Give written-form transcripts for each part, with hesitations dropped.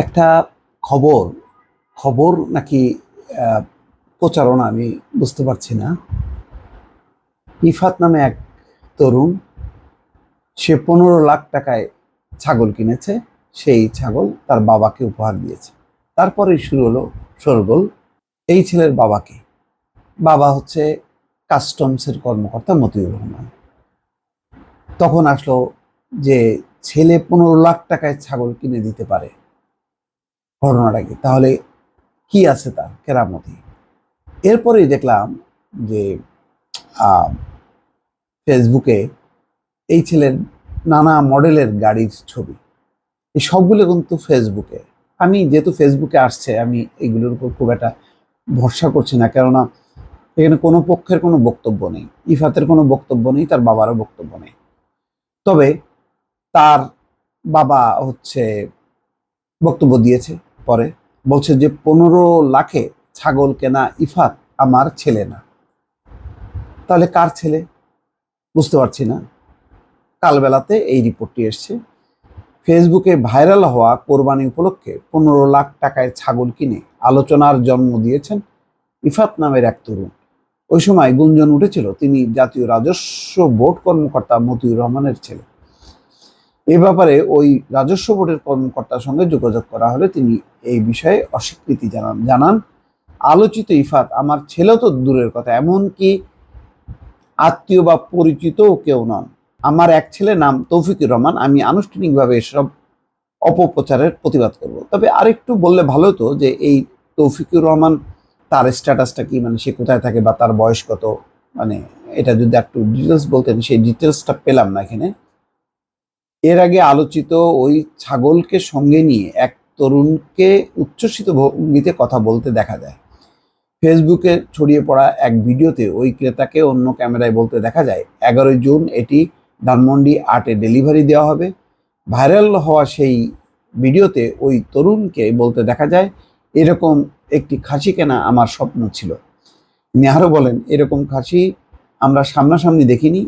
একটা খবর খবর নাকি প্রচারণা আমি বুঝতে পারছি না। ইফাত নামে এক তরুণ, সে 15 লাখ টাকায় ছাগল কিনেছে। সেই ছাগল তার বাবাকে উপহার দিয়েছে। তারপরেই শুরু হলো শোরগোল। এই ছেলের বাবাকে, বাবা হচ্ছে কাস্টমসের কর্মকর্তা মতিউর রহমান। তখন আসলো যে ছেলে 15 লাখ টাকায় ছাগল কিনে দিতে পারে, ঘটনাটা কি? তাহলে কি আছে তার কেরামতি? এরপরেই দেখলাম যে ফেসবুকে এই ছেলের নানা মডেলের গাড়ির ছবি। এই সবগুলো কিন্তু ফেসবুকে। আমি যেহেতু ফেসবুকে আসছে, আমি এগুলোর উপর খুব একটা ভরসা করছি না, কেননা এখানে কোনো পক্ষের কোনো বক্তব্য নেই। ইফাতের কোনো বক্তব্য নেই, তার বাবারও বক্তব্য নেই। তবে তার বাবা হচ্ছে বক্তব্য দিয়েছে, পরে বলছে যে 15 লাখে ছাগল কেনা ইফাত আমার ছেলে না। তাহলে কার ছেলে? বুঝতে পারছি না। কালবেলাতে এই রিপোর্টটি এসছে। ফেসবুকে ভাইরাল হওয়া কোরবানি উপলক্ষে 15 লাখ টাকায় ছাগল কিনে আলোচনার জন্ম দিয়েছেন ইফাত নামের এক তরুণ। ওই সময় গুঞ্জন উঠেছিল তিনি জাতীয় রাজস্ব বোর্ড কর্মকর্তা মতিউর রহমানের ছেলে। এ ব্যাপারে ওই রাজস্ব বোর্ডের কর্মকর্তার সঙ্গে যোগাযোগ করা হলে তিনি এই বিষয়ে অস্বীকৃতি জানান আলোচিত ইফাত আমার ছেলেও তো দূরের কথা, এমনকি আত্মীয় বা পরিচিত কেউ নন। আমার এক ছেলে নাম তৌফিকুর রহমান, আমি আনুষ্ঠানিকভাবে এসব অপপ্রচারের প্রতিবাদ করব। তবে আরেকটু বললে ভালো হতো যে এই তৌফিকুর রহমান, তার স্ট্যাটাসটা কি, মানে সে কোথায় থাকে বা তার বয়স কত, মানে এটা যদি একটু ডিটেলস বলতেন। সেই ডিটেলসটা পেলাম না এখানে। এর আগে আলোচিত ওই ছাগলকে সঙ্গে নিয়ে এক তরুণকে উচ্ছ্বসিত ভঙ্গিতে কথা বলতে দেখা যায়। ফেসবুকে ছড়িয়ে পড়া এক ভিডিওতে ওই ক্রেতাকে অন্য ক্যামেরায় বলতে দেখা যায়, 11 জুন এটি ধানমন্ডি 8-এ ডেলিভারি দেওয়া হবে। ভাইরাল হওয়া সেই ভিডিওতে ওই তরুণকে বলতে দেখা যায়, এরকম একটি খাসি কেনা আমার স্বপ্ন ছিল। তিনি আরও বলেন, এরকম খাসি আমরা সামনাসামনি দেখিনি,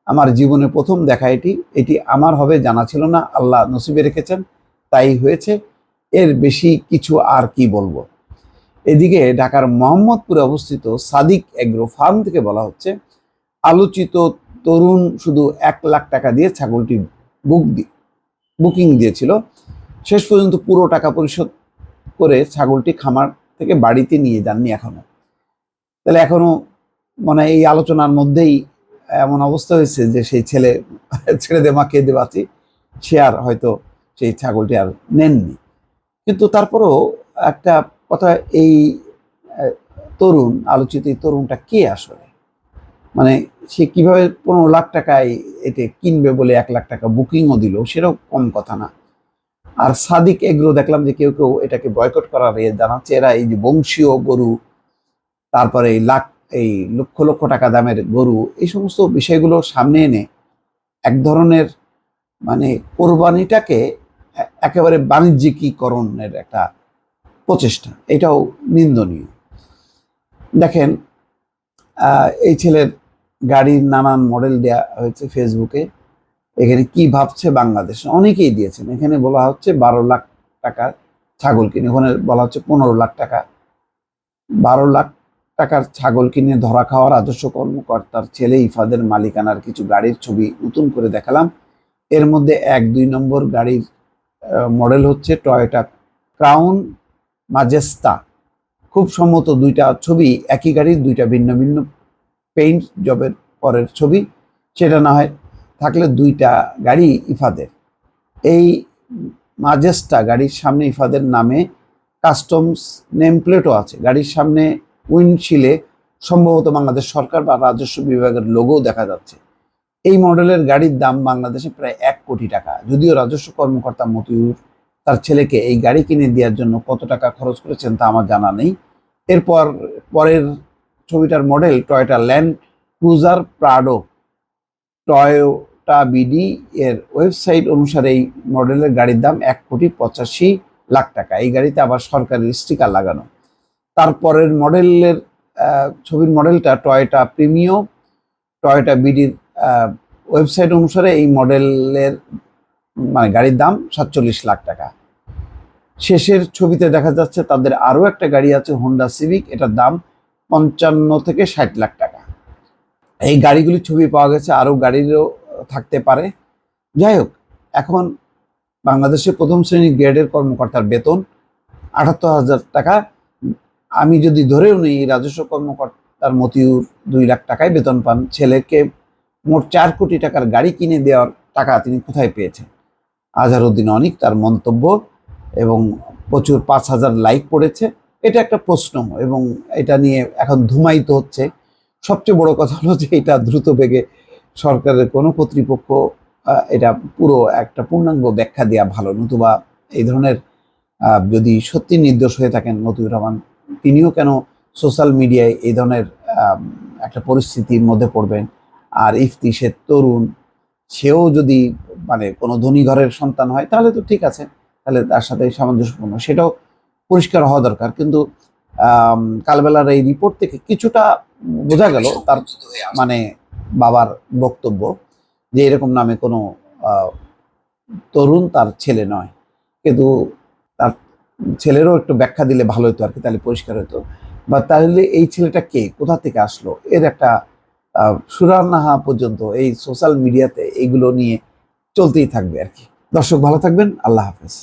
আমার জীবনে প্রথম দেখা এটি। এটি আমার হবে জানা ছিল না, আল্লাহ নসিবে রেখেছেন, তাই হয়েছে। এর বেশি কিছু আর কি বলবো। এদিকে ঢাকার মোহাম্মদপুরে অবস্থিত সাদিক এগ্রো ফার্ম থেকে বলা হচ্ছে, আলোচিত তরুণ শুধু 1 লাখ টাকা দিয়ে ছাগলটি বুকিং দিয়েছিল। শেষ পর্যন্ত পুরো টাকা পরিশোধ করে ছাগলটি খামার থেকে বাড়িতে নিয়ে যাননি এখনো। তাহলে এখনো মানে এই আলোচনার মধ্যেই এমন অবস্থা হয়েছে যে সেই ছেলে ছেড়ে দে মা খেয়ে দে বাঁচি, সে আর হয়তো সেই ছাগলটি আর নেননি। কিন্তু তারপরেও একটা কথা, এই তরুণ, আলোচিত এই তরুণটা কে আসলে? মানে সে কিভাবে 15 লাখ টাকায় এটা কিনবে বলে 1 লাখ টাকা বুকিংও দিল, সেটাও কম কথা না। আর সাদিক এগ্রো দেখলাম যে কেউ কেউ এটাকে বয়কট করার জানাচ্ছে। এরা এই যে বংশীয় গরু, তারপরে এই লক্ষ লক্ষ টাকা দামের গরু, এই সমস্ত বিষয়গুলো সামনে এনে এক ধরনের মানে কোরবানিটাকে একেবারে বাণিজ্যিকীকরণের একটা প্রচেষ্টা, এটাও নিন্দনীয়। দেখেন, এই ছেলের গাড়ির নানান মডেল দেয়া হয়েছে ফেসবুকে। এখানে কি ভাবছে বাংলাদেশ, অনেকেই দিয়েছেন। এখানে বলা হচ্ছে 12 লাখ টাকার ছাগল কিনে, ওখানে বলা হচ্ছে 15 লাখ টাকা। 12 লাখ টাকার ছাগল কিনে ধরা খাওয়া রাজস্ব কর্মকর্তার ছেলে ইফাদের মালিকানার কিছু গাড়ির ছবি নতুন করে দেখালাম। এর মধ্যে 1-2 নম্বর গাড়ির মডেল হচ্ছে টয়োটা ক্রাউন মাজেস্তা। খুব সম্ভবত দুইটা ছবি একই গাড়ির, দুইটা ভিন্ন ভিন্ন পেইন্ট জবের পরের ছবি। সেটা না হয় থাকলে দুইটা গাড়ি ইফাদের। এই মাজেস্টা গাড়ির সামনে ইফাদের নামে কাস্টমস নেম প্লেটও আছে। গাড়ির সামনে উইন্ডশিলে সম্ভবত বাংলাদেশ সরকার বা রাজস্ব বিভাগের লোগো দেখা যাচ্ছে। এই মডেলের গাড়ির দাম বাংলাদেশে প্রায় 1 কোটি টাকা। যদিও রাজস্ব কর্মকর্তা মতিউর তার ছেলেকে এই গাড়ি কিনে দেওয়ার জন্য কত টাকা খরচ করেছেন তা আমার জানা নেই। এরপর পরের ছবিটার model Toyota land cruiser Prado. Toyota BD এর ওয়েবসাইট অনুসারে এই মডেলের গাড়ির দাম 1,85,00,000 টাকা। এই গাড়িতে আবার সরকারি স্টিকার লাগানো। তারপরের মডেলের ছবির মডেলটা টয়োটা প্রিমিও। টয়োটা বিডির ওয়েবসাইট অনুসারে এই মডেলের মানে গাড়ির দাম 47 লাখ টাকা। শেষের ছবিতে দেখা যাচ্ছে তাদের আরো একটা গাড়ি আছে, হোন্ডা সিভিক, এটার দাম 55 থেকে 60 লাখ টাকা। এই গাড়িগুলির ছবি পাওয়া গেছে, আরো গাড়িরও থাকতে পারে। যাই হোক, এখন বাংলাদেশের প্রথম শ্রেণীর গ্রেডের কর্মকর্তার বেতন 78,000 টাকা। আমি যদি ধরেও নিই রাজস্ব কর্মকর্তার মতিউর 2 লাখ টাকায় বেতন পান, ছেলেকে মোট 4 কোটি টাকার গাড়ি কিনে দেওয়ার টাকা তিনি কোথায় পেয়েছেন? আজহারউদ্দিন অনিক তার মন্তব্য, এবং প্রচুর 5,000 লাইক পড়েছে। এটা একটা প্রশ্ন এবং এটা নিয়ে এখন ধুমায়িত হচ্ছে। সবচেয়ে বড় কথা হলো যে এটা দ্রুত বেগে সরকারের কোনো কর্তৃপক্ষ এটা পুরো একটা পূর্ণাঙ্গ ব্যাখ্যা দেওয়া ভালো, নতুবা এই ধরনের যদি সত্যি নির্দোষ হয়ে থাকেন মতিউর রহমান, তিনিও কেন সোশ্যাল মিডিয়ায় এই ধরনের একটা পরিস্থিতির মধ্যে পড়বেন? আর ইফতি সে তরুণ, সেও যদি মানে কোনো ধনী ঘরের সন্তান হয় তাহলে তো ঠিক আছে, তাহলে তার সাথে সামঞ্জস্যপূর্ণ, সেটাও পরিষ্কার হওয়া দরকার। কিন্তু কালবেলার এই রিপোর্ট থেকে কিছুটা বোঝা গেল তার মানে বাবার বক্তব্য যে এরকম নামে কোনো তরুণ তার ছেলে নয়। কিন্তু তার ছেলেরও একটু ব্যাখ্যা দিলে ভালো হতো আর কি, তাহলে পরিষ্কার হতো। বা তাহলে এই ছেলেটা কে, কোথা থেকে আসলো, এর একটা সুরার না হওয়া পর্যন্ত এই সোশ্যাল মিডিয়াতে এগুলো নিয়ে চলতেই থাকবে আর কি। দর্শক ভালো থাকবেন, আল্লাহ হাফেজ।